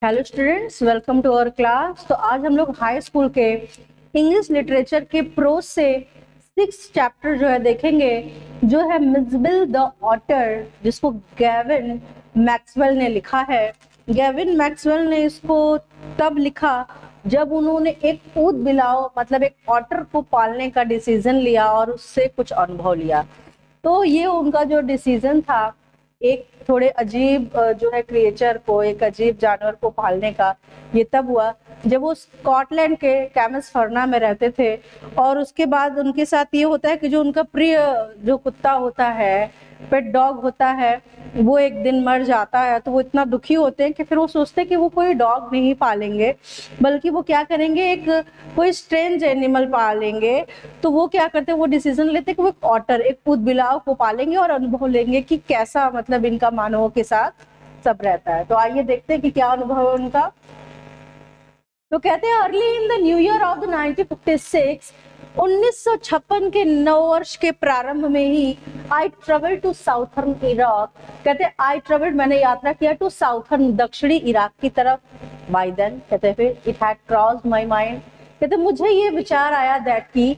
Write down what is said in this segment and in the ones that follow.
Hello students, welcome to our class. तो आज हम लोग हाई स्कूल के इंग्लिश लिटरेचर के प्रोज से 6 चैप्टर जो है देखेंगे, जो है मिज़िबल द ऑटर, जिसको गैविन मैक्सवेल ने लिखा है। गैविन मैक्सवेल ने इसको तब लिखा जब उन्होंने एक ऊद बिलाव मतलब एक ऑटर को पालने का डिसीजन लिया और उससे कुछ अनुभव लिया। तो ये उनका जो डिसीजन था, एक थोड़े अजीब जो है क्रिएचर को, एक अजीब जानवर को पालने का, ये तब हुआ जब वो स्कॉटलैंड के कैमसफर्ना में रहते थे। और उसके बाद उनके साथ ये होता है कि जो उनका प्रिय जो कुत्ता होता है, पेट डॉग होता है, वो एक दिन मर जाता है। तो वो इतना दुखी होते हैं कि फिर वो सोचते हैं कि वो कोई डॉग नहीं पालेंगे, बल्कि वो क्या करेंगे, एक कोई स्ट्रेंज एनिमल पालेंगे। तो वो क्या करते हैं, वो डिसीजन लेते हैं कि वो एक ऑटर, एक ऊदबिलाव को पालेंगे और अनुभव लेंगे कि कैसा मतलब इनका मानवों के साथ सब रहता है। तो आइए देखते हैं कि क्या अनुभव है उनका। तो कहते हैं early in the new year of the 1956, 1956 के नव वर्ष के प्रारंभ में ही I travel to southern Iraq. कहते हैं आई ट्रेवल, मैंने यात्रा किया टू साउथर्न, दक्षिणी इराक की तरफ। बाय देन कहते हैं फिर it had crossed my mind, कहते मुझे ये विचार आया दैट की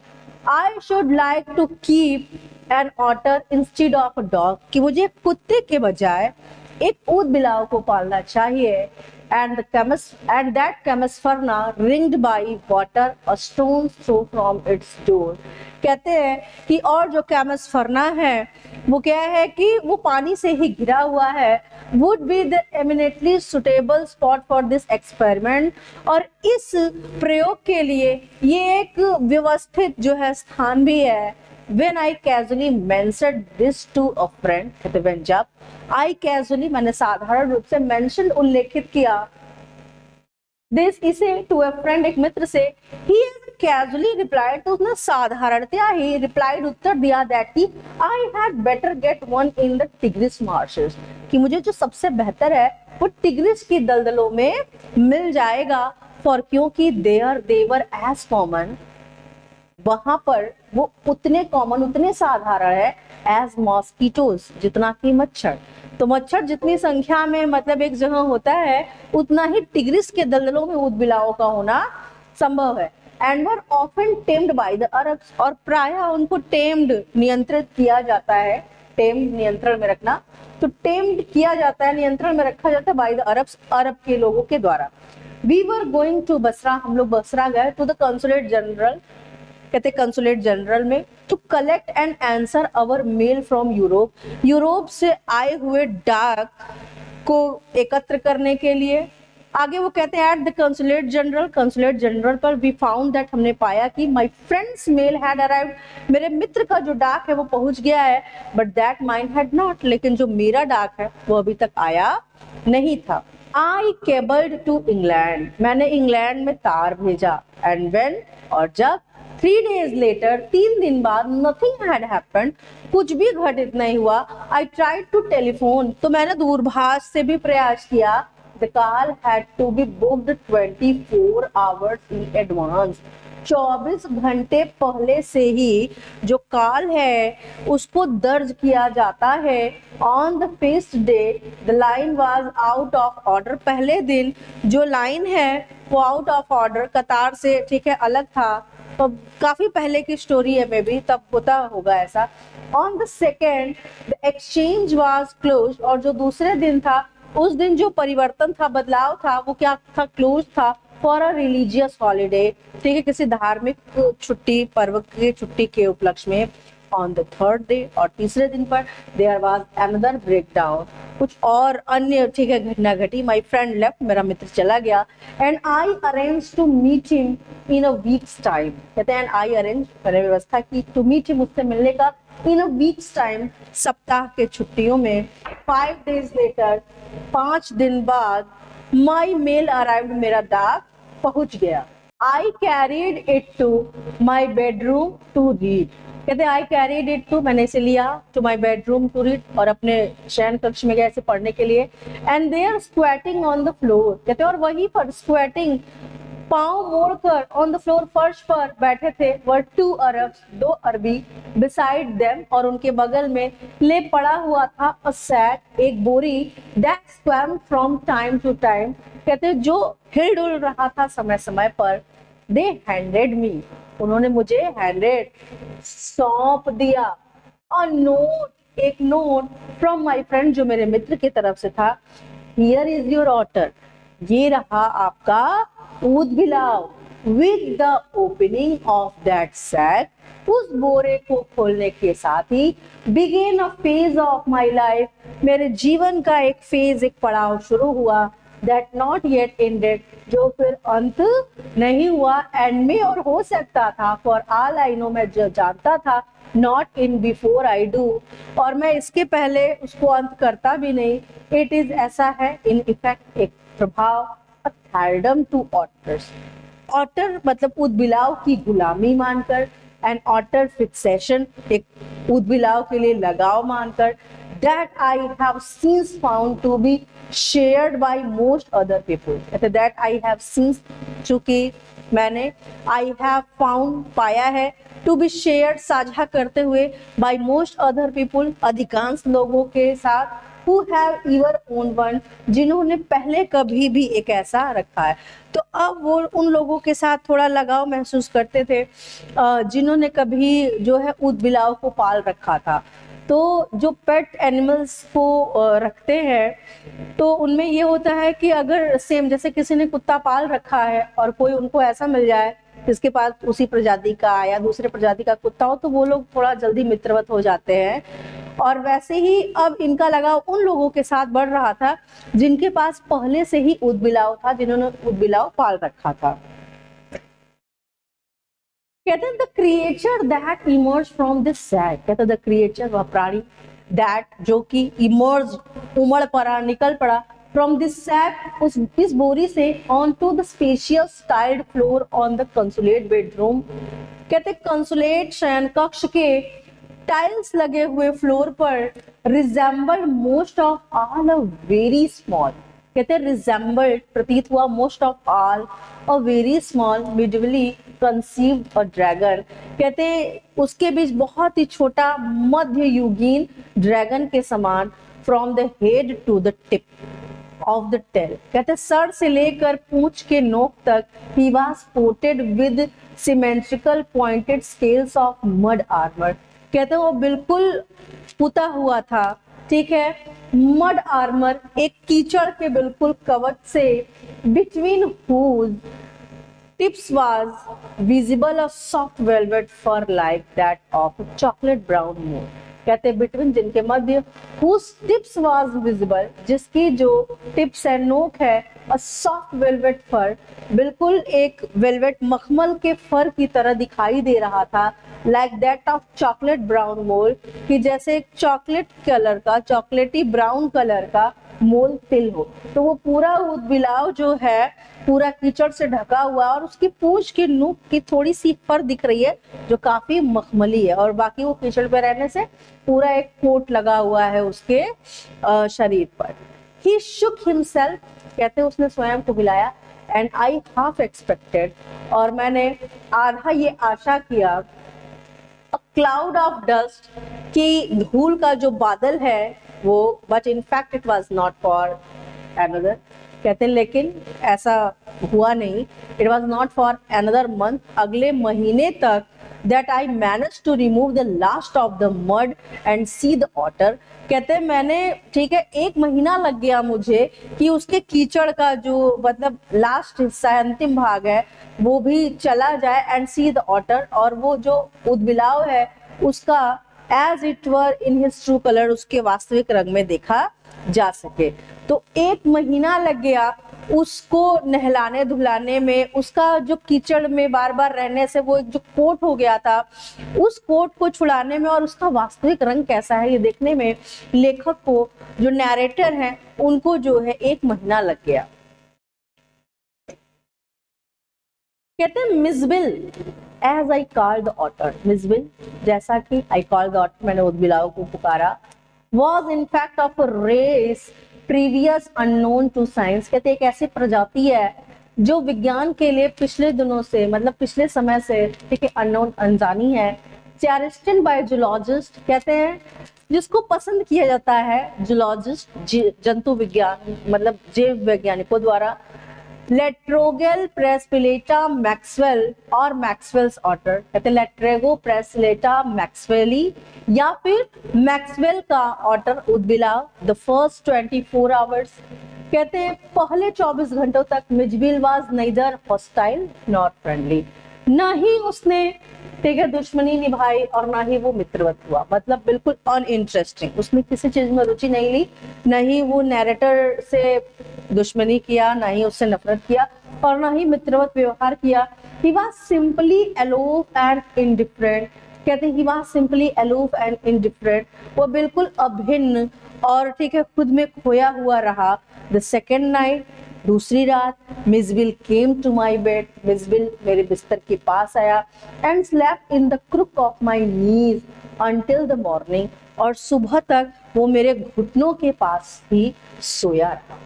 I should like to keep an otter instead of a dog, कि मुझे कुत्ते के बजाय एक ऊद बिलाव को पालना चाहिए। And that Camasfarna ringed by water a stone's throw from its door। कहते हैं कि और जो कैमसफरना है वो क्या है कि वो पानी से ही घिरा हुआ है, would be the eminently suitable spot for this experiment। और इस प्रयोग के लिए ये एक व्यवस्थित जो है स्थान भी है। When I casually mentioned this to a friend, कहते when जब I casually, मैंने साधारण रूप से mentioned उल्लेखित किया, this इसे to a friend, एक मित्र से, he casually replied, तो उसने साधारणतया ही replied, उत्तर दिया that he I had better get one in the Tigris marshes, कि मुझे जो सबसे बेहतर है वो टिग्रिस की दलदलों में मिल जाएगा। for क्योंकि they were as common, वहां पर वो उतने कॉमन, उतने साधारण है एज मॉस्किटोज, जितना कि मच्छर। तो मच्छर जितनी संख्या में मतलब एक जगह होता है, उतना ही टिग्रिस के दलदलों में ऊदबिलाव का होना संभव है। And were often tamed by the Arabs, और प्रायः उनको टेम्ड, नियंत्रित किया जाता है। टेम्ड नियंत्रण में रखना, तो टेम्ड किया जाता है, नियंत्रण में रखा जाता है बाय द अरब्स, अरब के लोगों के द्वारा। We were going to Basra, हम लोग बसरा गए, टू द कंसुलेट जनरल, कहते कंसुलेट जनरल में, to collect and answer our mail from Europe, Europe से आए हुए डाक को एकत्र करने के लिए। आगे वो कहते हैं at the consulate general, consulate general पर वी फाउंड दैट, हमने पाया कि my friend's mail had arrived, मेरे मित्र का जो डाक है वो पहुंच गया है। But that mine had not, लेकिन जो मेरा डाक है वो अभी तक आया नहीं था। आई केबल्ड टू इंग्लैंड, मैंने इंग्लैंड में तार भेजा। एंड व्हेन, और जब 3 days later, 3 दिन बाद, nothing had happened, कुछ भी घटित नहीं हुआ। I tried to telephone, तो मैंने दूरभाष से भी प्रयास किया। The call had to be booked 24 hours in advance, 24 घंटे पहले से ही जो कॉल है उसको दर्ज किया जाता है। On the first day the line was out of order, पहले दिन जो लाइन है वो आउट ऑफ ऑर्डर, कतार से, ठीक है, अलग था। तो काफी पहले की स्टोरी है, मे बी तब होता होगा ऐसा। On the second the exchange was close, और जो दूसरे दिन था, उस दिन जो परिवर्तन था, बदलाव था, वो क्या था, क्लोज था फॉर अ रिलीजियस हॉलीडे, ठीक है, किसी धार्मिक छुट्टी, पर्व की छुट्टी के उपलक्ष्य में। ऑन द थर्ड डे, और तीसरे दिन पर, देयर वाज अनदर ब्रेकडाउन, कुछ और अन्य, ठीक है, घटना घटी। माय फ्रेंड लेफ्ट, मेरा मित्र चला गया। And I arrange to meet him in a week's time, कहते हैं आई अरेंज, मैंने व्यवस्था की, टू मीट हिम, उससे मिलने का, इन अ वीक्स टाइम, सप्ताह के छुट्टियों में। 5 days लेटर, 5 दिन बाद, माई मेल अराइव्ड, मेरा डाक पहुंच गया। I carried it to my bedroom to read, कहते आई कैरीड इट टू, मैंने इसे लिया, to my bedroom to read, और अपने शयन कक्ष में गया इसे पढ़ने के लिए। And there squatting on the floor, कहते और वहीं पर स्क्वेटिंग, पांव मोड़कर ऑन द फ्लोर फर्श पर बैठे थे वर 2 अरब्स, 2 अरबी, बिसाइड देम और उनके बगल में ले पड़ा हुआ था अ सैक, एक बोरी, that swam from time to time, कहते जो हिल डुल रहा था समय समय पर। दे हैंडेड मी, उन्होंने मुझे हैंडेड, सौंप दिया, अ नोट, एक नोट फ्रॉम माई फ्रेंड, जो मेरे मित्र की तरफ से था। हियर इज योर ऑटर, ये रहा आपका ऊद भिलाव, with the opening of that sack, उस बोरे को खोलने के साथ ही began a phase of my life, मेरे जीवन का एक फेज, एक पड़ाव शुरू हुआ, दैट नॉट येट एंडेड, जो फिर अंत नहीं हुआ, एंड में और हो सकता था, फॉर ऑल आई नो, मैं जो जानता था, not in before I do, और मैं इसके पहले उसको अंत करता भी नहीं। इट इज, ऐसा है, इन इफेक्ट, एक प्रभाव, अ थर्डम टू ऑटर्स, ऑटर मतलब उदबिलाव की गुलामी मानकर, एंड ऑटर फिक्सेशन, एक उदबिलाव के लिए लगाव मानकर, that I have since found to be shared by most other people, that I have since, चूंकि मैंने I have found, पाया है, to be shared, साझा करते हुए, by most other people, अधिकांश लोगों के साथ, who have ever owned one, जिन्होंने पहले कभी भी एक ऐसा रखा है। तो अब वो उन लोगों के साथ थोड़ा लगाव महसूस करते थे जिन्होंने कभी जो है ऊद बिलाव को पाल रखा था। तो जो पेट एनिमल्स को रखते हैं तो उनमें ये होता है कि अगर सेम जैसे किसी ने कुत्ता पाल रखा है और कोई उनको ऐसा मिल जाए जिसके पास उसी प्रजाति का या दूसरे प्रजाति का कुत्ता हो, तो वो लोग थोड़ा जल्दी मित्रवत हो जाते हैं। और वैसे ही अब इनका लगाव उन लोगों के साथ बढ़ रहा था जिनके पास पहले से ही ऊद बिलाव था, जिन्होंने ऊद बिलाव पाल रखा था। कहते हैं the creature that emerge from this sac, कहते द क्रिएचर, वह प्राणी, दैट जो कि इमर्ज, उमड़ पड़ा, निकल पड़ा, फ्रॉम दिस सैक, उस इस बोरी से, on to the spacious tiled floor on the consulate bedroom, कहते कंसुलेट शयन कक्ष के टाइल्स लगे हुए फ्लोर पर, resembled most of all a very small, कहते रिजेंबल्ड, प्रतीत हुआ, most of all a very small medievally conceived a dragon, कहते उसके बीच बहुत ही छोटा मध्य युगीन ड्रैगन के समान, from the head to the tip of the tail, कहते सर से लेकर पूंछ के नोक तक, he was sported with symmetrical pointed scales of mud armour, कहते वो बिल्कुल पुता हुआ था, ठीक है, मड आर्मर, एक कीचड़ के बिल्कुल कवच से, between whose tips was visible a soft velvet fur like that of chocolate brown mole, कहते बिटवीन, जिनके मध्य, हुज टिप्स वाज विजिबल, जिसकी जो टिप्स है, नोक है, अ सॉफ्ट वेलवेट फर, बिल्कुल एक वेलवेट मखमल के फर की तरह दिखाई दे रहा था, like that of chocolate brown mole, कि जैसे एक चॉकलेट कलर का, चॉकलेटी ब्राउन कलर का मोल तिल हो। तो वो पूरा उदबिलाव जो है पूरा कीचड़ से ढका हुआ, और उसकी पूंछ की नोक की थोड़ी सी फर दिख रही है जो काफी मखमली है, और बाकी वो कीचड़ पे रहने से पूरा एक कोट लगा हुआ है उसके शरीर पर। He shook himself, कहते उसने स्वयं को हिलाया, and I half expected, और मैंने आधा ये आशा किया, a cloud of dust, कि धूल का जो बादल है वो, but in fact it was not for another, कहते लेकिन ऐसा हुआ नहीं, it was not for another month, अगले महीने तक, that I managed to remove the last of the mud and see the otter, कहते मैंने, ठीक है, 1 महीना लग गया मुझे कि उसके कीचड़ का जो मतलब लास्ट हिस्सा है, अंतिम भाग है, वो भी चला जाए, एंड सी द ऑटर, और वो जो उदबिलाव है उसका as it were in his true colour, उसके वास्तविक रंग में देखा जा सके। तो 1 महीना लग गया उसको नहलाने धुलाने में, उसका जो कीचड़ में बार बार रहने से वो एक जो कोट हो गया था, उस कोट को छुड़ाने में, और उसका वास्तविक रंग कैसा है ये देखने में लेखक को, जो नैरेटर हैं, उनको जो है 1 महीना लग गया। कहते हैं Mijbil, as I called the otter, Mijbil, जैसा कि आई कॉल्ड द ऑटर, मैंने उदबिलाव को पुकारा, was in fact of a race previous unknown to science, कहते एक ऐसी प्रजाति है जो विज्ञान के लिए पिछले दिनों से, मतलब पिछले समय से, ठीक है, अननोन, अनजानी है। चेरिस्टेड बाय जूलॉजिस्ट, कहते हैं जिसको पसंद किया जाता है जूलॉजिस्ट, जंतु विज्ञान मतलब जीव वैज्ञानिकों द्वारा। लेट्रोगेल प्रेसपिलेटा मैक्सवेल और मैक्सवेल्स ऑटर, कहते हैं लेट्रेगो प्रेसपिलेटा मैक्सवेली या फिर मैक्सवेल का ऑटर उदबिलाव। द फर्स्ट 24 आवर्स, कहते हैं पहले 24 घंटों तक Mijbil was neither hostile nor friendly, ना ही उसने, ठीक है, दुश्मनी निभाई और ना ही वो मित्रवत हुआ, मतलब बिल्कुल अनइंटरेस्टिंग, उसने किसी चीज में रुचि नहीं ली, ना ही वो नैरेटर से दुश्मनी किया, ना ही उससे नफरत किया और ना ही मित्रवत व्यवहार किया। He was simply aloof and indifferent, कहते हैं he was simply aloof and indifferent, वो बिल्कुल अभिन्न और, ठीक है, खुद में खोया हुआ रहा। द सेकेंड नाइट, दूसरी रात, मिसबिल केम टू माई बेड, मिसबिल मेरे बिस्तर के पास आया, and slept in the crook of my knees until the morning, और सुबह तक वो मेरे घुटनों के पास ही सोया रहा।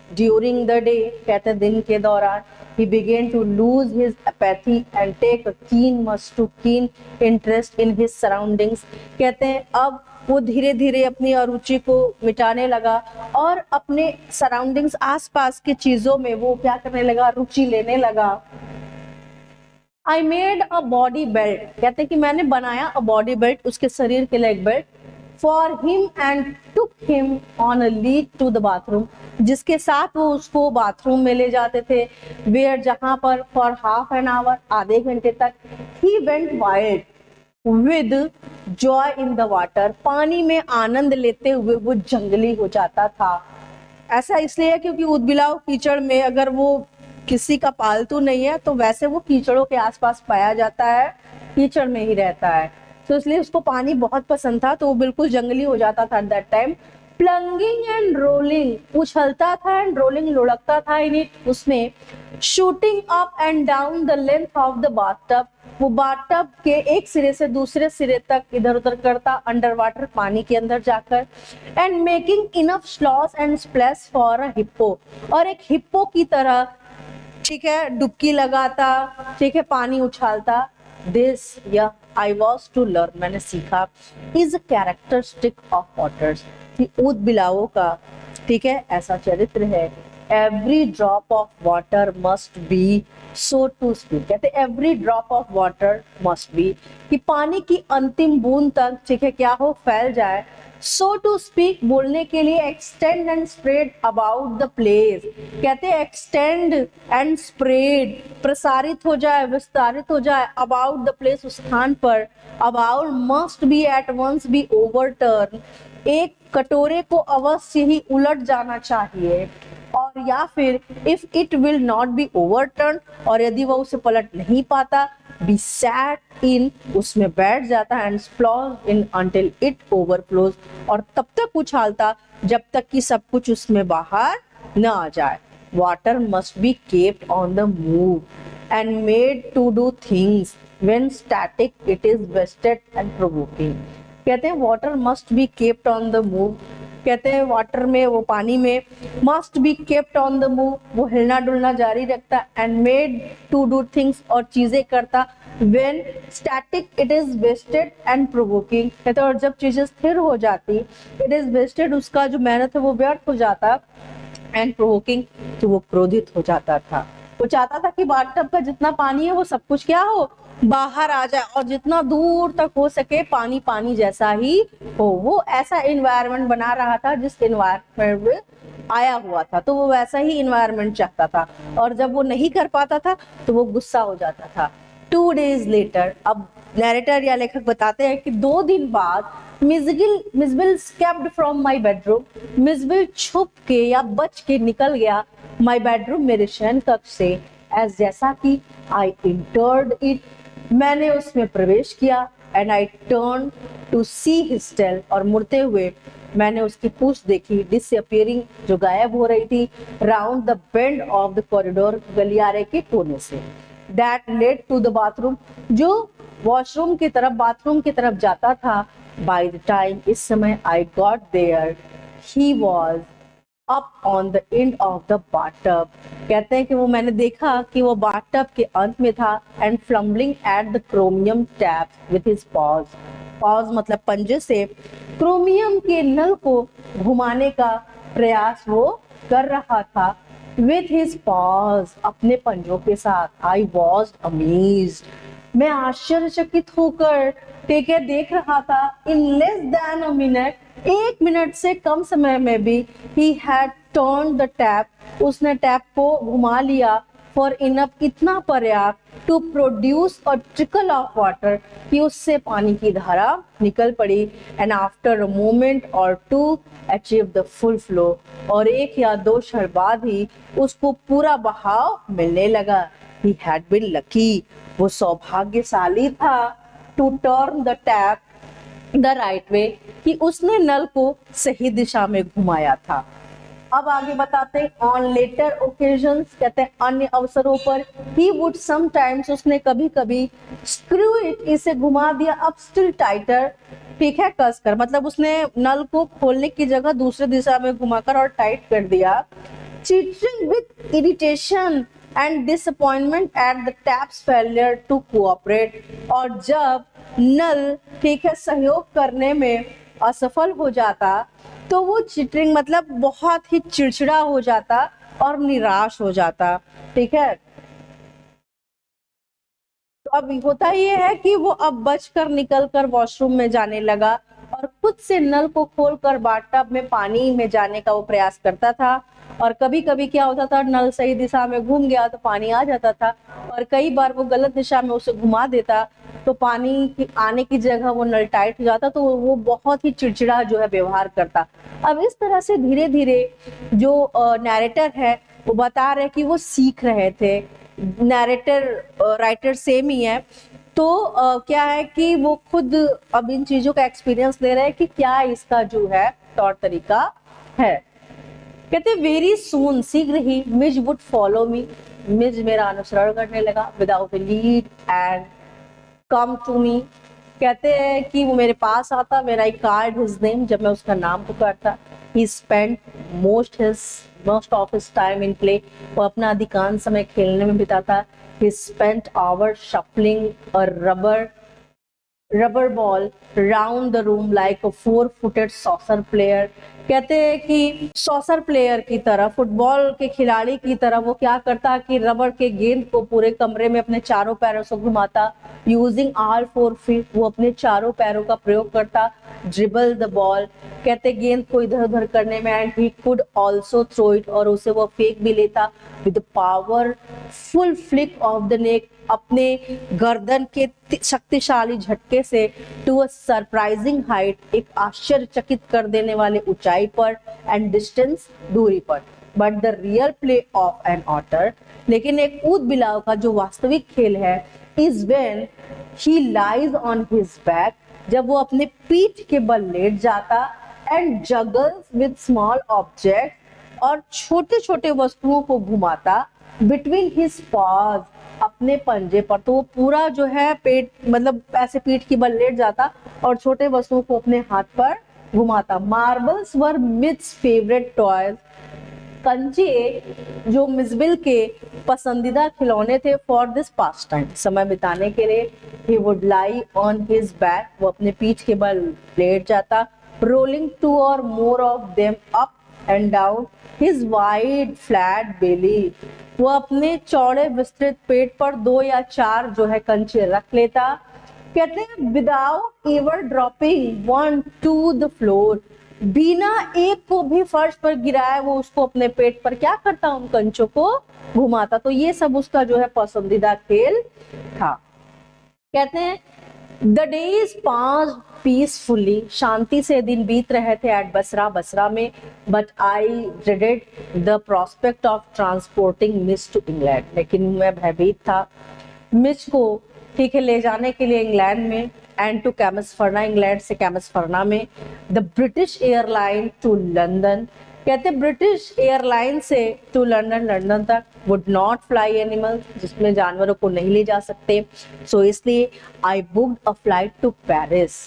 ड्यूरिंग द डे, कहते हैं दिन के दौरान, he began to lose his apathy and take a keen interest in his surroundings, कहते हैं अब वो धीरे धीरे अपनी अरुचि को मिटाने लगा और अपने सराउंडिंग्स, आसपास की चीजों में वो क्या करने लगा, रुचि लेने लगा। I made a body belt, कहते हैं कि मैंने बनाया a body belt, उसके शरीर के लिए एक belt, for him and took him on a lead to the bathroom, जिसके साथ वो उसको बाथरूम में ले जाते थे, where जहां पर for half an hour, आधे घंटे तक, he went wild with joy in the water, पानी में आनंद लेते हुए वो जंगली हो जाता था। ऐसा इसलिए क्योंकि उदबिलाव कीचड़ में, अगर वो किसी का पालतू नहीं है तो वैसे वो कीचड़ों के आसपास पाया जाता है, कीचड़ में ही रहता है, तो इसलिए उसको पानी बहुत पसंद था, तो वो बिल्कुल जंगली हो जाता था at that time. Plunging and rolling, उछलता था, एंड रोलिंग, लुढ़कता था इन इट, उसमें। Shooting up and down the length of the bathtub, वो बाथटब के एक सिरे से दूसरे सिरे तक इधर उधर करता, अंडर वाटर, पानी के अंदर जाकर। And making enough slosh and splash for a hippo, और एक हिप्पो की तरह, ठीक है, डुबकी लगाता, ठीक है, पानी उछालता। दिस या आई वॉज टू लर्न, मैंने सीखा, is a characteristic of otters, कि ऊदबिलावों का, ठीक है, ऐसा चरित्र है। Every drop of water must be, so to speak, कहते every drop of water must be, कि पानी की अंतिम बूंद तक, ठीक है, क्या हो, फैल जाए। सो टू स्पीक, बोलने के लिए, extend and spread about the place, कहते हैं एक्सटेंड एंड स्प्रेड, प्रसारित हो जाए, विस्तारित हो जाए, अबाउट द प्लेस, उस स्थान पर। About must be at once be overturn, एक कटोरे को अवश्य ही उलट जाना चाहिए, और या फिर if it will not be overturn, और यदि वह उसे पलट नहीं पाता, बी सैट इन, उसमें बैठ जाता है, and splosh in until it overflows, और तब तक उछालता जब तक कि सब कुछ उसमें बाहर न आ जाए। Water must be kept on the move and made to do things, when static it is wasted and provoking, कहते हैं water must be kept on the move, कहते हैं वाटर में, वो पानी में, must be kept on the move, वो हिलना डुलना जारी रखता, and made to do things, और चीजें करता, when static it is wasted and provoking, कहते हैं और जब चीजें स्थिर हो जाती, इट इज वेस्टेड, उसका जो मेहनत है वो व्यर्थ हो जाता, एंड प्रोवोकिंग, तो वो क्रोधित हो जाता था। वो चाहता था कि बाथटब का जितना पानी है वो सब कुछ क्या हो, बाहर आ जाए, और जितना दूर तक हो सके पानी पानी जैसा ही हो। वो ऐसा एनवायरनमेंट बना रहा था जिस एनवायरनमेंट में आया हुआ था, तो वो वैसा ही एनवायरनमेंट चाहता था, और जब वो नहीं कर पाता था तो वो गुस्सा हो जाता था। 2 days लेटर, अब नैरेटर या लेखक बताते हैं कि 2 दिन बाद, मिसबिल स्केप्ड फ्रॉम माई बेडरूम, मिसबिल छुप के या बच के निकल गया माई बेडरूम, मेरे शयन कक्ष से, एज जैसा कि आई इंटर्ड इट, मैंने उसमें प्रवेश किया, and I turn to see his tail, और मुड़ते हुए मैंने उसकी पूंछ देखी, डिसअपियरिंग, जो गायब हो रही थी, round the bend of the corridor, गलियारे के कोने से, that led to the bathroom, जो वॉशरूम की तरफ, बाथरूम की तरफ जाता था। बाय द टाइम, इस समय, I got there, he was up on the end of the bathtub. कहते हैं कि वो मैंने देखा कि वो बाथटब के अंत में था, and fumbling at the chromium tap with his paws. Paws मतलब पंजे से क्रोमियम के नल को घुमाने का प्रयास वो कर रहा था, विथ हिज पॉज, अपने पंजों के साथ। आई वॉज अमेज्ड, मैं आश्चर्यचकित होकर ठीक है देख रहा था। In less than a minute, 1 minute से कम समय में भी, he had turn the tap, उसने टैप को घुमा लिया, फॉर इनफ, इतना पर्याप्त, to produce a trickle of water, कि उससे पानी की धारा निकल पड़ी, and after a moment or two achieve the full flow, और 1 या 2 क्षण बाद ही उसको पूरा बहाव मिलने लगा। ही हैड बीन लकी, वो सौभाग्यशाली था, to turn the tap the right way, कि उसने नल को सही दिशा में घुमाया था। अब आगे बताते हैं, ऑन लेटर ओकेजन्स, कहते हैं अन्य अवसरों पर, ही वुड समटाइम्स, उसने कभी कभी, स्क्रू इट, इसे घुमा दिया, अप स्टिल टाइटर, ठीक है कसकर, मतलब उसने नल को खोलने की जगह दूसरी दिशा में घुमाकर और टाइट कर दिया। Cheating with irritation and disappointment at the tap's failure to cooperate, और जब नल ठीक है सहयोग करने में असफल हो जाता, तो वो चिटरिंग मतलब बहुत ही चिड़चिड़ा हो जाता और निराश हो जाता, ठीक है। तो अब होता ये है कि वो अब बचकर निकलकर वॉशरूम में जाने लगा, और खुद से नल को खोलकर बाथटब में पानी में जाने का वो प्रयास करता था। और कभी कभी क्या होता था, नल सही दिशा में घूम गया तो पानी आ जाता था, और कई बार वो गलत दिशा में उसे घुमा देता, तो पानी की आने की जगह वो नल टाइट हो जाता, तो वो बहुत ही चिड़चिड़ा जो है व्यवहार करता। अब इस तरह से धीरे धीरे जो नैरेटर है वो बता रहे कि वो सीख रहे थे। नैरेटर राइटर सेम ही है, तो क्या है कि वो खुद अब इन चीजों का एक्सपीरियंस ले रहे हैं कि क्या इसका जो है तौर तरीका है। कहते वेरी सून, शीघ्र ही, मिज वुड फॉलो मी, मिज मेरा अनुसरण करने लगा, without a lead and come to me. कहते हैं कि वो मेरे पास आता, मेरा आई कार्ड हिज नेम, जब मैं उसका नाम पुकारता। He spent most of his time in play, वो अपना अधिकांश समय खेलने में बिताता। He spent hours shuffling a rubber ball round the room like a 4-footed soccer player. कहते हैं कि सॉसर प्लेयर की तरह, फुटबॉल के खिलाड़ी की तरह वो क्या करता कि रबर के गेंद को पूरे कमरे में अपने चारों पैरों से घुमाता। यूजिंग ऑल 4 feet, वो अपने चारों पैरों का प्रयोग करता। ड्रिबल द बॉल, कहते गेंद को इधर उधर करने में, and he could also throw it, और उसे वो फेंक भी लेता। With powerful flick of the neck, अपने गर्दन के शक्तिशाली झटके से, टू अ सरप्राइजिंग हाइट, एक आश्चर्यचकित कर देने वाले ऊंचाई पर, एंड डिस्टेंस, दूरी पर। But the real play of an otter, लेकिन एक ऊद बिलाव का जो वास्तविक खेल है, is when he lies on his back, जब वो अपने पीठ के बल लेट जाता, and juggles with small object, और छोटे छोटे वस्तुओं को घुमाता, बिटवीन हिज पॉज, अपने पंजे पर। तो वो पूरा जो है पेट मतलब ऐसे पीठ की बल लेट जाता और छोटे वस्तुओं को अपने हाथ पर घुमाता। मार्बल्स वर मिथ्स फेवरेट टॉयज, कंचे जो मिसबिल के पसंदीदा खिलौने थे, फॉर दिस पास टाइम, समय बिताने के लिए। He would lie on his back, वो अपने पीठ के बल लेट जाता। Rolling 2 or more of them up and down his wide flat belly, वो अपने चौड़े विस्तृत पेट पर 2 या 4 जो है कंचे रख लेता। कहते हैं without ever dropping one two the floor, बिना एक को भी फर्श पर गिराए वो उसको अपने पेट पर क्या करता, उन कंचों को घुमाता। तो ये सब उसका जो है पसंदीदा खेल था। कहते हैं द डेज पास पीसफुली, शांति से दिन बीत रहे थे एट बसरा, बसरा में। But I dreaded the prospect of transporting Mij to England, लेकिन मैं भयभीत था मिस को ठीक है ले जाने के लिए इंग्लैंड में, एंड टू कैमसफर्ना, इंग्लैंड से कैमसफर्ना में। The British airline to London, कहते ब्रिटिश एयरलाइन से टू लंदन, लंदन तक। वुड नॉट फ्लाई एनिमल्स, जिसमें जानवरों को नहीं ले जा सकते। सो इसलिए I booked a flight to Paris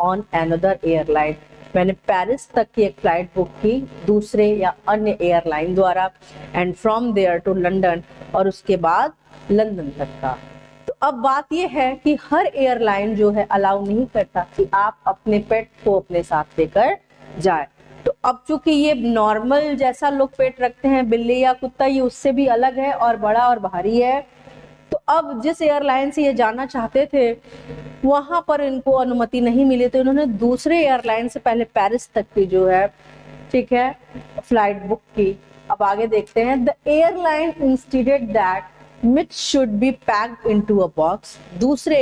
on another airline, मैंने पेरिस तक की एक फ्लाइट बुक की दूसरे या अन्य एयरलाइन द्वारा, and from there to London, और उसके बाद लंदन तक का। तो अब बात यह है कि हर एयरलाइन जो है अलाउ नहीं करता कि आप अपने पेट को अपने साथ लेकर जाए। तो अब चूंकि ये नॉर्मल जैसा लोग पेट रखते हैं बिल्ली या कुत्ता, ये उससे भी अलग है और बड़ा और भारी है। तो अब जिस एयरलाइन से ये जाना चाहते थे वहां पर इनको अनुमति नहीं मिली, तो इन्होंने दूसरे एयरलाइन से पहले पेरिस तक की जो है, ठीक है, फ्लाइट बुक की। अब आगे देखते हैं। The airline insisted that Mij should be packed into a box. दूसरे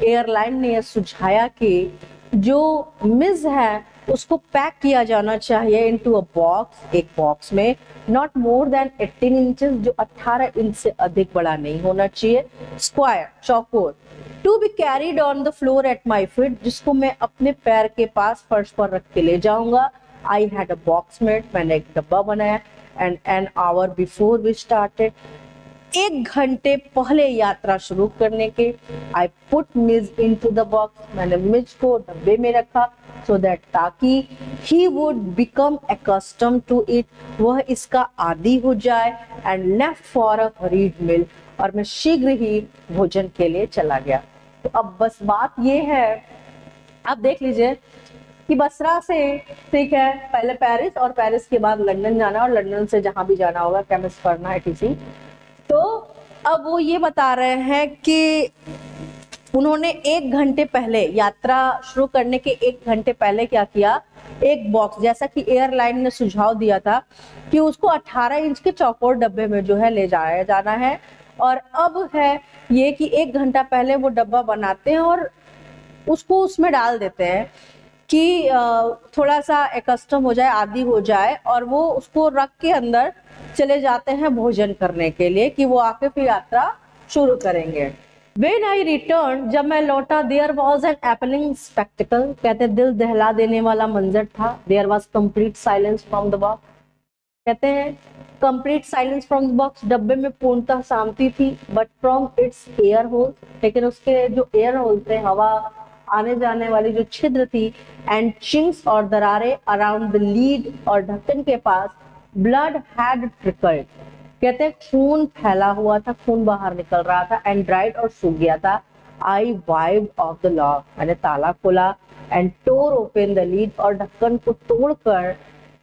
एयरलाइन ने यह सुझाया कि जो मिज है उसको पैक किया जाना चाहिए इनटू अ बॉक्स, एक बॉक्स में, नॉट मोर देन 18 इंचेस, जो 18 इंच से अधिक बड़ा नहीं होना चाहिए, स्क्वायर, चौकोर, to be carried on the floor at my feet, जिसको मैं अपने पैर के पास फर्श पर रख के ले जाऊंगा। I had a box made, मैंने एक डब्बा बनाया, and an hour before we started, 1 घंटे पहले यात्रा शुरू करने के, I put Mij in to the box, मैंने मिज को डब्बे में रखा, सो दैट ताकि he would become accustomed to it, वह इसका आदी हो जाए, and left for a hurried meal, और मैं शीघ्र ही भोजन के लिए चला गया। तो अब बस बात ये है, आप देख लीजिए कि बसरा से, ठीक है, पहले पेरिस और पेरिस के बाद लंदन जाना, और लंदन से जहां भी जाना होगा केमिस्ट करना है किसी। तो अब वो ये बता रहे हैं कि उन्होंने 1 घंटे पहले, यात्रा शुरू करने के 1 घंटे पहले क्या किया, एक बॉक्स, जैसा कि एयरलाइन ने सुझाव दिया था कि उसको 18 इंच के चौकोर डब्बे में जो है ले जाया जाना है। और अब है ये कि 1 घंटा पहले वो डब्बा बनाते हैं और उसको उसमें डाल देते हैं कि थोड़ा सा एकस्टम हो जाए, आदी हो जाए, और वो उसको रख के अंदर चले जाते हैं भोजन करने के लिए, कि वो आके फिर यात्रा शुरू करेंगे। When I returned, जब मैं लौटा, there was an appalling spectacle, कहते दिल दहला देने वाला मंजर था। There was complete silence from the box, कहते हैं complete silence from the box, डब्बे में पूर्णतः शांति थी, but from its air hole, लेकिन उसके जो एयर होल थे, हवा आने जाने वाली जो छिद्र थी, and chinks और दरारें around the lid, और ढक्कन के पास, blood had trickled, कहते हैं खून फैला हुआ था, खून बाहर निकल रहा था, एंड ड्राइड और सूख गया था। I wiped off the lock, मैंने ताला खोला, and tore open the lid, और ढक्कन को तोड़कर,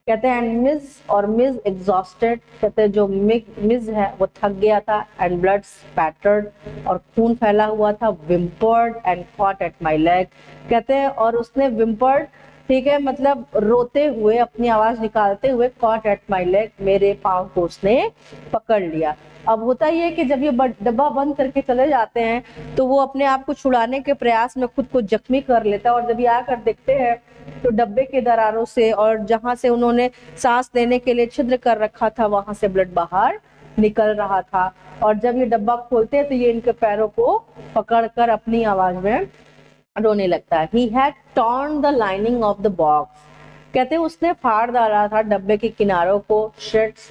कहते हैं एंड मिज, और मिज एग्जॉस्टेड, कहते हैं जो मिज है वो थक गया था, एंड ब्लड स्पैटर्ड, और खून फैला हुआ था, whimpered and caught at my leg, कहते हैं और उसने विम्पर्ड, ठीक है, मतलब रोते हुए, अपनी आवाज निकालते हुए, कॉट एट माई लेग, मेरे पाँव को उसने पकड़ लिया। अब होता ही है कि जब ये डब्बा बंद करके चले जाते हैं तो वो अपने आप को छुड़ाने के प्रयास में खुद को जख्मी कर लेता है, और जब ये आकर देखते हैं तो डब्बे के दरारों से और जहां से उन्होंने सांस लेने के लिए छिद्र कर रखा था वहां से ब्लड बाहर निकल रहा था। और जब ये डब्बा खोलते हैं तो ये इनके पैरों को पकड़कर अपनी आवाज में रोने लगता है। He had torn the lining of the box, कहते हैं उसने फाड़ डाला था डब्बे के किनारों को, shreds,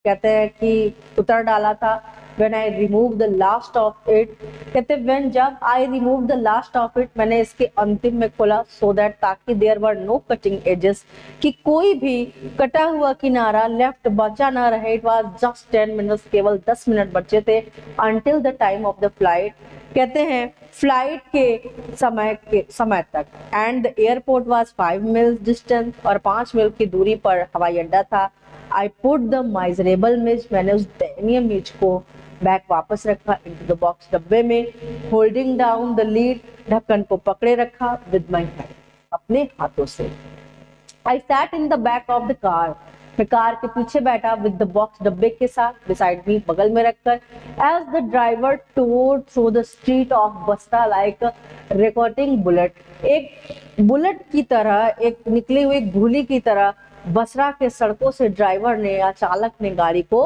कहते हैं कि उतर डाला था। When I removed the last of it, कहते when जब I removed the last of it, मैंने इसके अंतिम में खोला, so that ताकि there were no cutting edges, कि कोई भी कटा हुआ किनारा लेफ्ट बचा ना रहे। It was just 10 minutes, केवल 10 मिनट बचे थे, until the time of the flight, कहते हैं फ्लाइट के समय तक, and the airport was 5 meals distance, और 5 मील की दूरी पर हवाई अड्डा था। आई पुट द माइजरेबल मिज, मैंने उस दयनीय मिज को बैग वापस रखा इनटू द बॉक्स, डब्बे में, होल्डिंग डाउन द लीड, ढक्कन को पकड़े रखा, विद माई हैंड, अपने हाथों से। I sat in the back of the car, मैं कार के पीछे बैठा, विद द बॉक्स, डब्बे के साथ, बिसाइड मी, बगल में रखकर। As the driver tore through the street of Basra like recording bullet, एक बुलेट की तरह, एक निकली हुई गोली की तरह बसरा के सड़कों से ड्राइवर ने या चालक ने गाड़ी को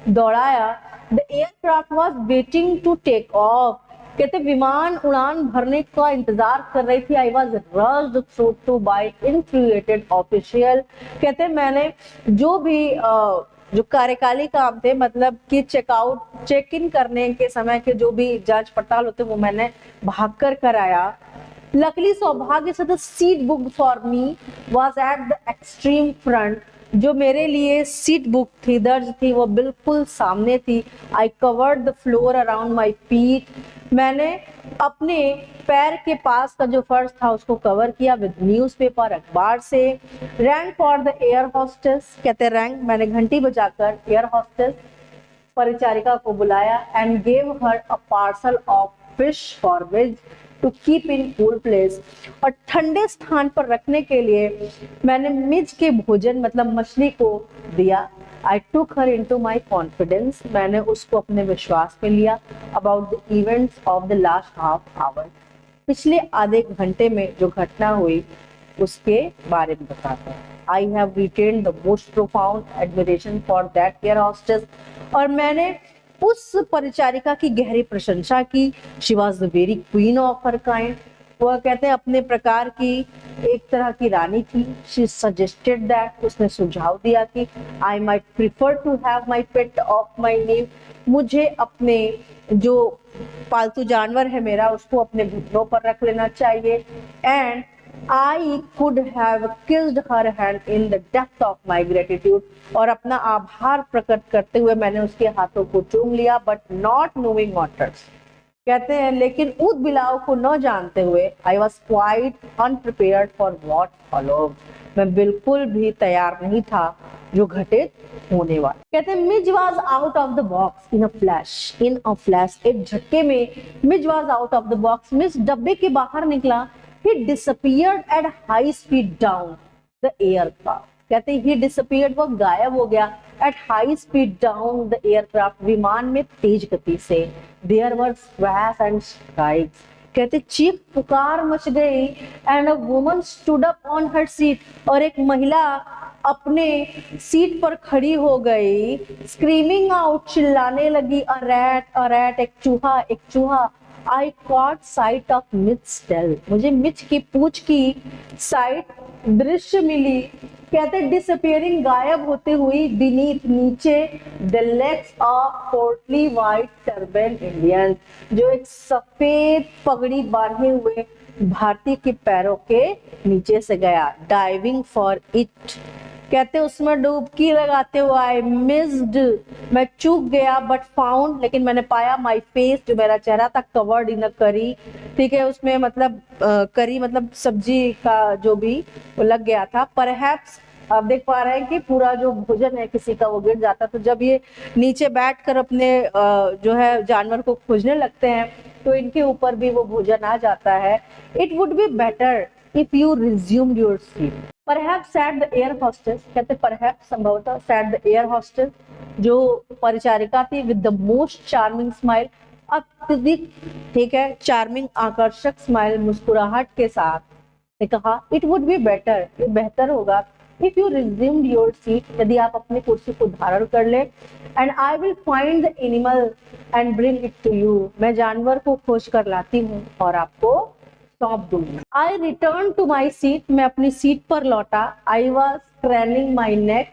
दौड़ाया। The aircraft was waiting to take off, कहते विमान उड़ान भरने का इंतजार कर रही थी। I was rushed through to by inflated official, कहते मैंने जो भी जो कार्यकाली काम थे, मतलब कि चेकआउट, चेक इन करने के समय के जो भी जांच पड़ताल होते वो मैंने भागकर कराया। लकली सौभाग्य से the seat book for me was at the extreme front, जो मेरे लिए सीट बुक थी, दर्ज थी, वो बिल्कुल सामने थी। I covered the floor around my feet, मैंने अपने पैर के पास का जो फर्श था उसको कवर किया विद न्यूज़पेपर, अखबार से। Rang for the air hostess, कहते रैंक, मैंने घंटी बजाकर एयर हॉस्टेस परिचारिका को बुलाया and gave her a parcel of fish for ways to keep in cool place, और ठंडे स्थान पर रखने के लिए मैंने मिज के भोजन मतलब मछली को दिया। आई टुक हर इन टू माई कॉन्फिडेंस, मैंने उसको अपने विश्वास में लिया। About the events of the last half hour, पिछले आधे घंटे में जो घटना हुई उसके बारे में बताता हूँ। I have retained the most profound admiration for that air hostess, और मैंने उस परिचारिका की गहरी प्रशंसा की। She was the very queen of her kind, वह कहते हैं अपने प्रकार की एक तरह की रानी थी। शी सजेस्टेड दैट, उसने सुझाव दिया कि I might prefer to have my pet of my name, मुझे अपने जो पालतू जानवर है मेरा उसको अपने घुटनों पर रख लेना चाहिए। And I could have kissed her hand in the depth of my gratitude, और अपना आभार प्रकट करते हुए मैंने उसके हाथों को चूम लिया। But not knowing otters, कहते हैं लेकिन ऊद बिलाव को न जानते हुए I was quite unprepared for what followed, मैं बिल्कुल भी तैयार नहीं था जो घटित होने वाला। कहते हैं मिज was out of the box in a flash, एक झटके में मिज was out of the box, मिज डब्बे के बाहर निकला। He disappeared at high speed down the aircraft, कहते हैं he disappeared, वो गायब हो गया। at high speed down the aircraft, विमान में तेज गति से। there were swash and strikes, कहते चीख पुकार मच गई। and a woman stood up on her seat, और एक महिला अपने सीट पर खड़ी हो गई। screaming out, चिल्लाने लगी। a rat, एक चूहा। I caught sight of Mitch's tail, मुझे मिच की पूंछ की साइट दृश्य मिली। कहते डिसअपियरिंग, गायब होते हुई। beneath, नीचे। the legs of portly white turban Indian, जो एक सफेद पगड़ी बांधे हुए भारतीय के पैरों के नीचे से गया। diving for it, कहते उसमें डुबकी लगाते हुए। आई मिस्ड, मैं चूक गया। बट फाउंड, लेकिन मैंने पाया। माई फेस, जो मेरा चेहरा था। कवर्ड इन अ करी, ठीक है, उसमें मतलब करी मतलब सब्जी का जो भी वो लग गया था। परहैप्स, आप देख पा रहे हैं कि पूरा जो भोजन है किसी का वो गिर जाता, तो जब ये नीचे बैठकर अपने जो है जानवर को खोजने लगते हैं तो इनके ऊपर भी वो भोजन आ जाता है। It would be better if you resumed your seat, perhaps said the air hostess, कहते परहैप्स संभवतः said the air hostess, जो परिचारिका थी। with the most charming smile, अत्यधिक, ठीक है, चार्मिंग आकर्षक स्माइल, मुस्कुराहट के साथ ने कहा it would be better, ये बेहतर होगा if you resumed your seat, यदि आप अपनी कुर्सी को धारण कर ले। and I will find the animal and bring it to you, मैं जानवर को खोज कर लाती हूँ और आपको सौंप दूंगी। I returned to my seat, मैं अपनी सीट पर लौटा। I was craning my neck,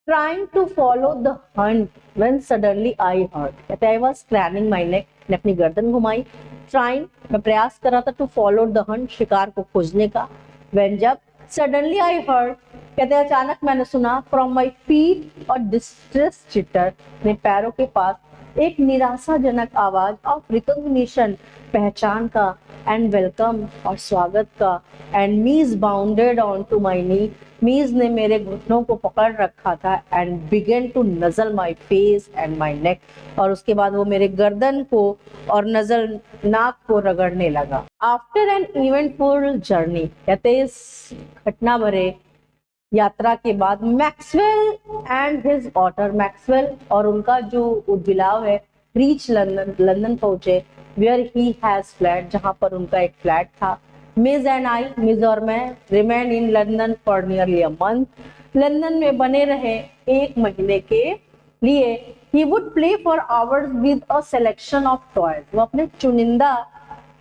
trying to follow the hunt, when suddenly I heard, कहते I was craning my neck, मैं अपनी गर्दन घुमाई। Trying, मैं प्रयास कर रहा था, to follow the hunt, शिकार को खोजने का। When, जब, suddenly I heard, कहते अचानक मैंने सुना। From my feet, और distress chitter, मेरे पैरों के पास एक निराशाजनक आवाज ऑफ रिकॉग्निशन, पहचान का। एंड वेलकम, और स्वागत का। And Mij bounded on to my knee, Mij ने मेरे घुटनों को पकड़ रखा था। And began to nuzzle my face and my neck, और उसके बाद वो मेरे गर्दन को और नजल नाक को रगड़ने लगा। आफ्टर एन इवेंटफुल जर्नी, कहते इस घटना भरे यात्रा के बाद, Maxwell and his otter, Maxwell और उनका जो उद्बिलाव है, रीच लंदन पहुंचे। वेयर ही हैज फ्लैट, जहां पर उनका एक फ्लैट था। मिज एंड आई, मिज और मैं, remain in London for nearly a month, London में बने रहे एक महीने के लिए। He would play for hours with a selection of toys, वो अपने चुनिंदा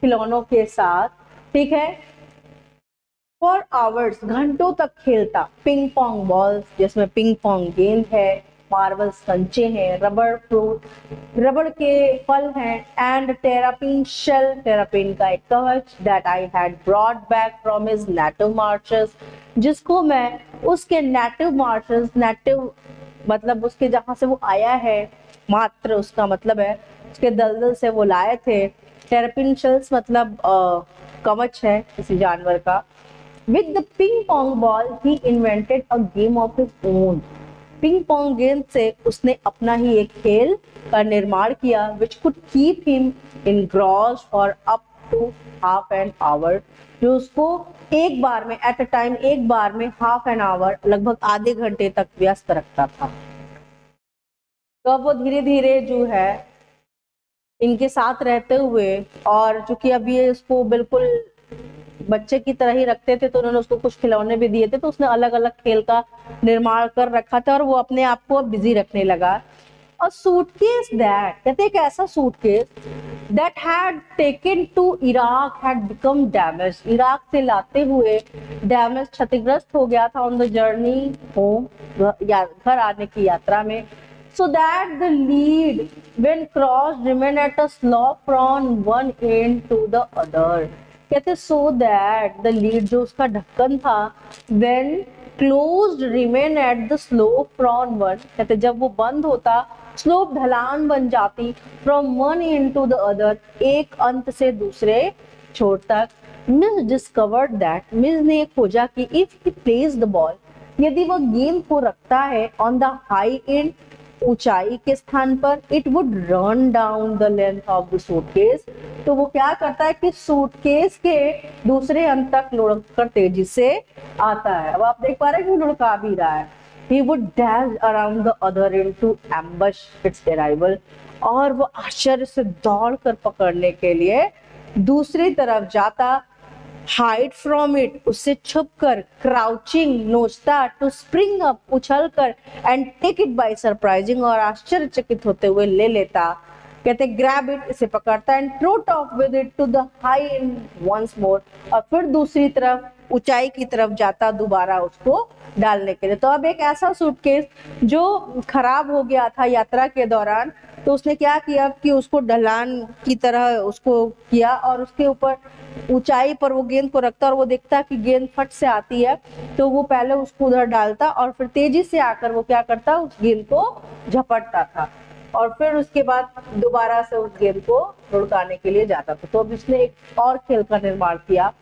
खिलौनों के साथ, ठीक है, फॉर आवर्स, घंटों तक खेलता। पिंग पोंग बॉल्स, जिसमें पिंग पोंग गेंद है, मार्बल्स कंचे हैं, रबड़ फ्रूट रबड़ के फल हैं, एंड टेरापिन शेल टेरापिन का एक कवच that I had brought back from his native marches, जिसको मैं उसके नेटिव मार्शेस, नेटिव मतलब उसके जहाँ से वो आया है, मात्र उसका मतलब है उसके दलदल से वो लाए थे। टेरापिन शेल्स मतलब कवच है किसी जानवर का। With the ping pong ball, he invented a game of his own. Ping pong गेंद से उसने अपना ही एक खेल का निर्माण किया, which could keep him engrossed for up to half an hour, जो उसको एक बार में at a time, एक बार में half an hour, लगभग आधे घंटे तक व्यस्त रखता था। तो अब वो धीरे धीरे जो है इनके साथ रहते हुए, और चूंकि अब ये उसको बिल्कुल बच्चे की तरह ही रखते थे तो उन्होंने उसको कुछ खिलौने भी दिए थे, तो उसने अलग अलग खेल का निर्माण कर रखा था और वो अपने आप को बिजी रखने लगा। और सूटकेस दैट, कहते एक ऐसा suitcase that had taken to Iraq had become damage, Iraq से लाते हुए डैमेज, क्षतिग्रस्त हो गया था ऑन द जर्नी होम, घर आने की यात्रा में। So that the lead when crossed remain at a slope from one end to the other, कहते so that the lead जो उसका ढक्कन था when closed remain at the slope from one, कहते जब वो बंद होता स्लोप ढलान बन जाती from one end to the other, एक अंत से दूसरे छोर तक। मिस discovered that, मिस ने खोजा कि if he placed the ball, यदि वो गेंद को रखता है on the high end, ऊंचाई के स्थान पर, it would run down the length of the suitcase, तो वो क्या करता है कि सूटकेस के दूसरे अंत तक लुढ़ककर तेजी से आता है। अब आप देख पा रहे हैं कि लुढ़का भी रहा है। He would dash around the other end to ambush its arrival, और वो आश्चर्य से दौड़कर पकड़ने के लिए दूसरी तरफ जाता। हाइड फ्रॉम इट, उससे छुपकर, क्राउचिंग, नोचता, टू स्प्रिंग अप, उछलकर, and take it by surprising, और आश्चर्यचकित होते हुए ले लेता। कहते ग्रैब इट, इसे पकड़ता, and trot off with it to the high end once more, और फिर दूसरी तरफ ऊंचाई की तरफ जाता दोबारा उसको डालने के लिए। तो अब एक ऐसा सूटकेस जो खराब हो गया था यात्रा के दौरान, तो उसने क्या किया कि उसको ढलान की तरह उसको किया और उसके ऊपर ऊंचाई पर वो गेंद को रखता, और वो देखता कि गेंद फट से आती है तो वो पहले उसको उधर डालता और फिर तेजी से आकर वो क्या करता, उस गेंद को झपटता था और फिर उसके बाद दोबारा से उस गेंद को लुढ़काने के लिए जाता था। तो अब इसने एक और खेल का निर्माण किया।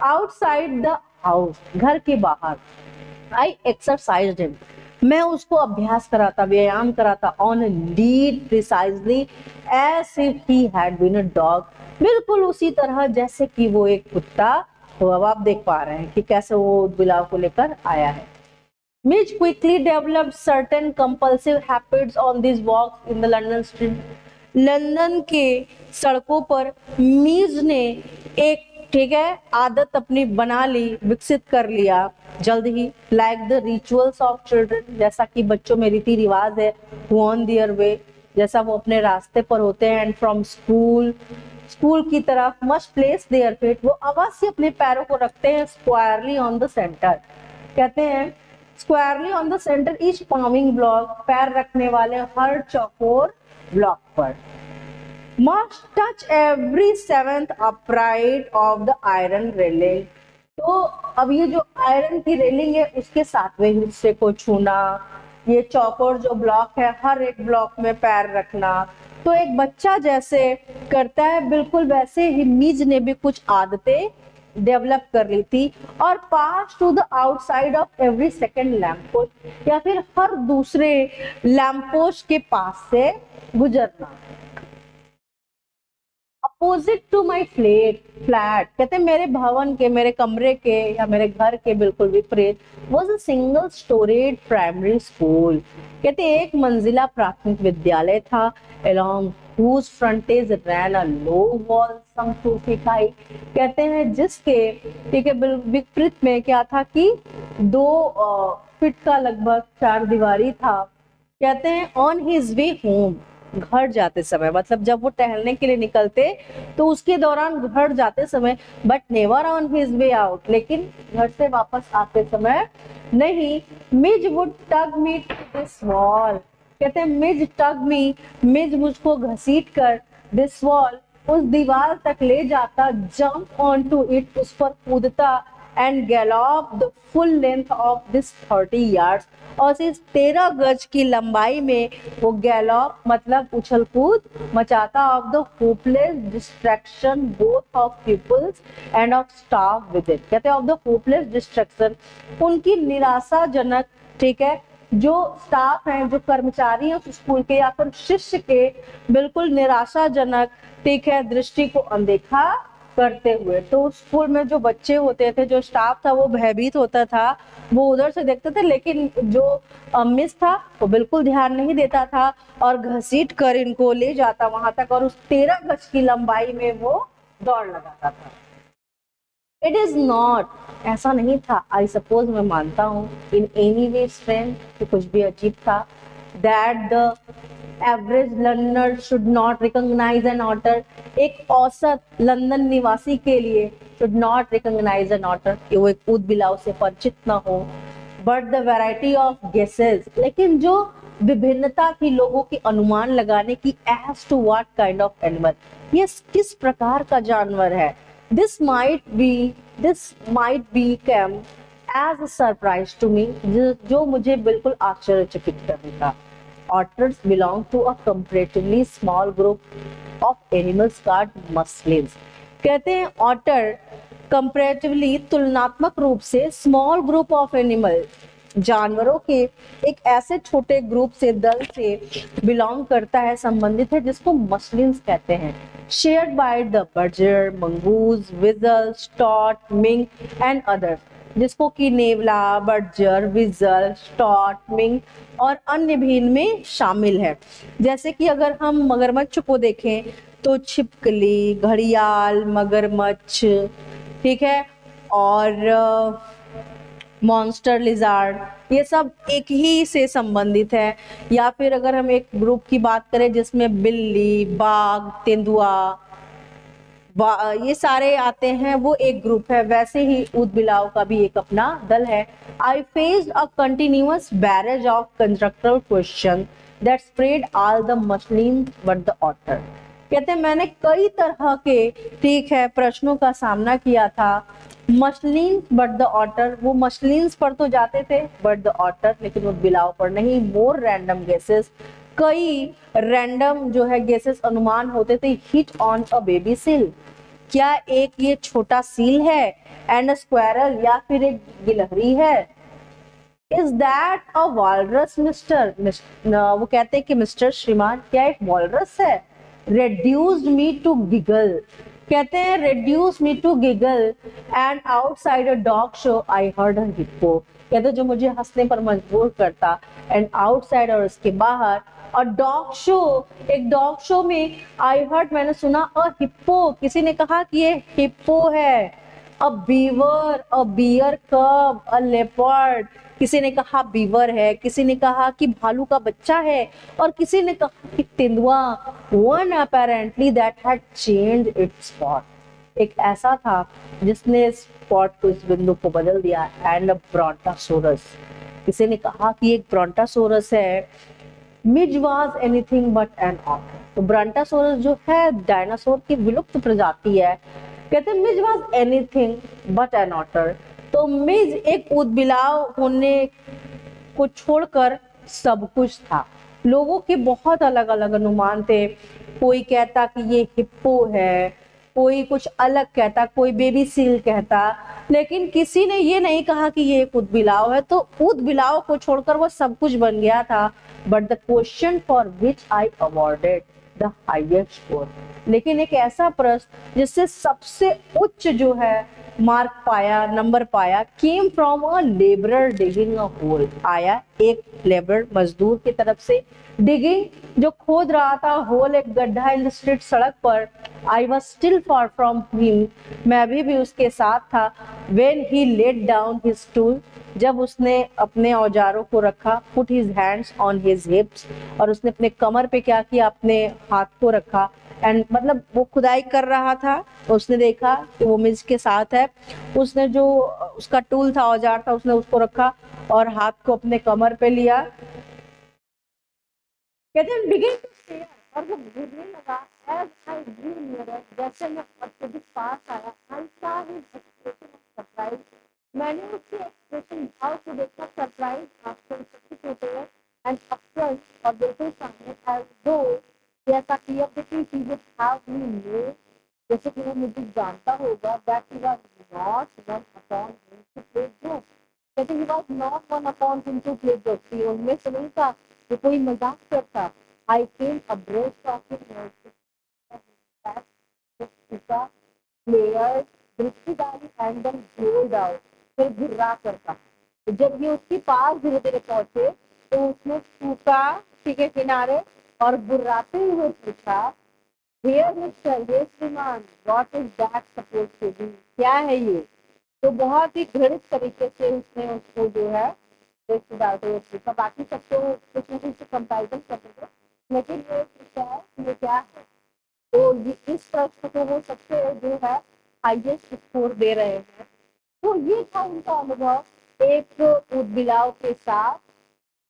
आउटसाइड द हाउस, घर के बाहर, आई एक्सरसाइज्ड हिम, मैं उसको अभ्यास कराता, व्यायाम कराता, on lead precisely as if he had been a dog, बिल्कुल उसी तरह जैसे कि वो एक कुत्ता। तो अब आप देख पा रहे हैं कि कैसे वो बिलाव को लेकर आया है। Mitch quickly developed certain compulsive habits on these walks in the London street. London के सड़कों पर मीज ने एक आदत अपनी बना ली, विकसित कर लिया जल्द ही। Like the rituals of children, जैसा कि बच्चों में रीति रिवाज है, ऑन देयर वे, जैसा वो अपने रास्ते पर होते हैं, एंड फ्रॉम स्कूल, स्कूल की तरफ, मस्ट प्लेस देयर फीट, वो अवश्य अपने पैरों को रखते हैं स्क्वायरली ऑन द सेंटर, कहते हैं स्क्वायरली on the centre each palming block, पैर रखने वाले हर चौकोर ब्लॉक पर। Must touch every seventh upright of the iron railing, तो अब ये जो आयरन की रेलिंग है उसके सातवें हिस्से को छूना, ये चौकोर जो ब्लॉक है हर एक ब्लॉक में पैर रखना। तो एक बच्चा जैसे करता है बिल्कुल वैसे ही मीज ने भी कुछ आदतें डेवलप कर ली थी। और pass to the outside of every second lamp post, या फिर हर दूसरे लैम्प पोस्ट के पास से गुजरना। अपोजिट टू माई फ्लैट, कहते मेरे भवन के, मेरे कमरे के या मेरे घर के बिल्कुल विपरीत was a single storeyed primary school, कहते एक मंजिला प्राथमिक विद्यालय था। along whose frontage ran a low wall some 2 feet high, कहते हैं जिसके विपरीत में क्या था कि 2 फीट का लगभग 4 दीवारी था। कहते हैं ऑन हिज वे होम, घर जाते समय, मतलब जब वो टहलने के लिए निकलते तो उसके दौरान घर जाते समय, but never on his way out, लेकिन घर से वापस आते समय नहीं। Mij would tug me to this wall, कहते हैं मिज टग मी, मिज मुझको घसीट कर, दिस वॉल, उस दीवार तक ले जाता, जंप ऑन टू इट, उस पर कूदता, and gallop the full length of this 30 yards, और इस 13 गज की लंबाई में वो गैलॉप मतलब उछल कूद मचाता, of the hopeless distraction both of peoples and of staff with it. कहते हैं ऑफ द होपलेस डिस्ट्रैक्शन, उनकी निराशाजनक, ठीक है, जो स्टाफ हैं, जो कर्मचारी हैं उस स्कूल के या फिर शिष्य के बिल्कुल निराशाजनक, ठीक है, दृष्टि को अनदेखा करते हुए। तो स्कूल में जो बच्चे होते थे, जो स्टाफ था, वो भयभीत होता था, वो उधर से देखते थे, लेकिन जो मिस था वो बिल्कुल ध्यान नहीं देता था और घसीट कर इनको ले जाता वहां तक, और उस 13 गज की लंबाई में वो दौड़ लगाता था। इट इज नॉट, ऐसा नहीं था, आई सपोज, मैं मानता हूँ, इन एनी वे स्ट्रेंथ, कि कुछ भी अजीब था, that the average Londoner should not recognise an otter, एक औसत लंदन निवासी के लिए should not recognise an otter, कि वो एक ऊद बिलाव से परिचित न हो, but the variety of guesses, लेकिन जो विभिन्नता थी लोगों की अनुमान लगाने की, as to what kind of animal, ये किस प्रकार का जानवर है, this might become as a surprise to me, जो मुझे बिल्कुल आश्चर्यचकित कर देता। Otters belong to a comparatively small group of animals called muscelids। कहते हैं otter comparatively, तुलनात्मक रूप से, small group of animal, जानवरों के एक ऐसे छोटे ग्रुप से, दल से बिलोंग करता है, संबंधित है, जिसको मसलिन्स कहते हैं। Shared by the badger, mongoose, weasel, stoat, mink and others, जिसको कि नेवला, बर्जर, विजल, स्टॉट, मिंग और अन्य भी इनमें शामिल है। जैसे कि अगर हम मगरमच्छ को देखें तो छिपकली, घड़ियाल, मगरमच्छ, ठीक है, और मॉन्स्टर लिजार्ड, ये सब एक ही से संबंधित है। या फिर अगर हम एक ग्रुप की बात करें जिसमें बिल्ली, बाघ, तेंदुआ, ये सारे आते हैं, वो एक ग्रुप है। वैसे ही ऊद बिलाव का भी एक अपना दल है। I faced a continuous barrage of constructive question that spread all the muslin but the otter. कहते हैं मैंने कई तरह के, ठीक है, प्रश्नों का सामना किया था। मसलिन बट द ऑटर, वो मसलिन्स पर तो जाते थे, बट द ऑटर, लेकिन वो बिलाव पर नहीं। मोर रैंडम गेसेस, कई रैंडम जो है गेसेस, अनुमान होते थे। Hit on a baby seal, क्या एक ये छोटा सील है, एंड अ स्क्वायरल, या फिर एक गिलहरी है। Is that a walrus mister, वो कहते हैं कि मिस्टर श्रीमान, क्या एक वॉलरस है। reduced me to giggle, कहते हैं reduce me to giggle and outside a dog show I heard a hippo, कहते हैं जो मुझे हंसने पर मजबूर करता, and outside और उसके बाहर, और डॉग शो, एक डॉग शो में I heard, मैंने सुना, अ हिप्पो, किसी ने कहा कि ये हिप्पो है। अ बीवर, अ बियर कब, अ लेपर्ड, किसी ने कहा बीवर है, किसी ने कहा कि भालू का बच्चा है, और किसी ने कहा कि तेंदुआ। One apparently that had changed it's spot, एक ऐसा था जिसने स्पॉट को, इस बिंदु को बदल दिया। एंड अ ब्रोंटासोरस, किसी ने कहा कि एक ब्रोंटासोरस है। Mij was anything but an otter, तो ब्रोंटासोरस जो है डायनासोर की विलुप्त प्रजाति है। कहते हैं Mij was anything but an otter, तो मिज एक ऊदबिलाव होने को छोड़कर सब कुछ था। लोगों के बहुत अलग अलग अनुमान थे, कोई कहता कि ये हिप्पो है, कोई कुछ अलग कहता, कोई बेबी सील कहता, लेकिन किसी ने ये नहीं कहा कि ये एक ऊदबिलाव है। तो ऊदबिलाव को छोड़कर वो सब कुछ बन गया था। But the question for which I awarded the highest score, लेकिन एक ऐसा प्रश्न जिससे सबसे उच्च जो है मार्क पाया, नंबर पाया, came from a labourer digging a hole, आया एक लेबर मजदूर की तरफ से। डिगिंग, जो खोद रहा था, होल, एक गड्ढा इन द स्ट्रीट, सड़क पर। I was still far from him, मैं अभी भी उसके साथ था। When he let down his tool, जब उसने अपने औजारों को रखा। Put his hands on his hips, और उसने अपने कमर पे क्या किया, अपने हाथ को रखा। एंड मतलब वो खुदाई कर रहा था, उसने देखा कि वो मिज के साथ है। उसने जो उसका टूल था, औजार था, उसने उसको रखा और हाथ को अपने कमर पे लिया। कहते हैं बिगिन टू स्टेयर, और वो गिरने लगा। एज आई ड्रू नियरर, जैसे मैं अत्यधिक पास आया, I saw his expression of surprise, मैंने उसके एक्सप्रेशन भाव को देखा, surprise after suffocated and upset, और बिल्कुल सामने, एज दो जैसा कि अब देखिए he would have me know, जैसे कि वो मुझे जानता होगा, that he was not one upon him to play joke, कहते he was not one upon him to play joke, कि उनमें से नहीं था ये कोई मजाक करता। आई came abreast of him player दृष्टिदारी एंड देन रोल्ड आउट, फिर घुर्रा करता। तो जब ये उसके पास धीरे धीरे पहुंचे तो उसने सूखा के किनारे और गुर्राते हुए पूछा, हियर मिस्टर, ये श्रीमान, what is that suppose to be, क्या है ये। तो बहुत ही घृणित तरीके से उसने उसको जो है रिश्तेदार को पूछा, बाकी सबको कुछ न कुछ कंपेरिजन करते थे, लेकिन ये पूछा है ये क्या है। तो इस प्रश्न को वो सबसे जो है हाईएस्ट स्कोर दे रहे हैं। तो ये था उनका अनुभव एक उदबिलाव के साथ।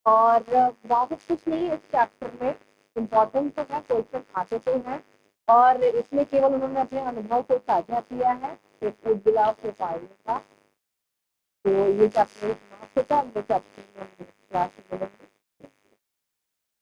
और बहुत कुछ नहीं है इस चैप्टर में, इम्पोर्टेंट तो है, क्वेश्चन आते तो हैं, और इसमें केवल उन्होंने अपने अनुभव को साझा किया है एक उदबिलाव के पालन का। तो ये चैप्टर समाप्त होता है, अगले चैप्टर में क्लास में मिलेंगे।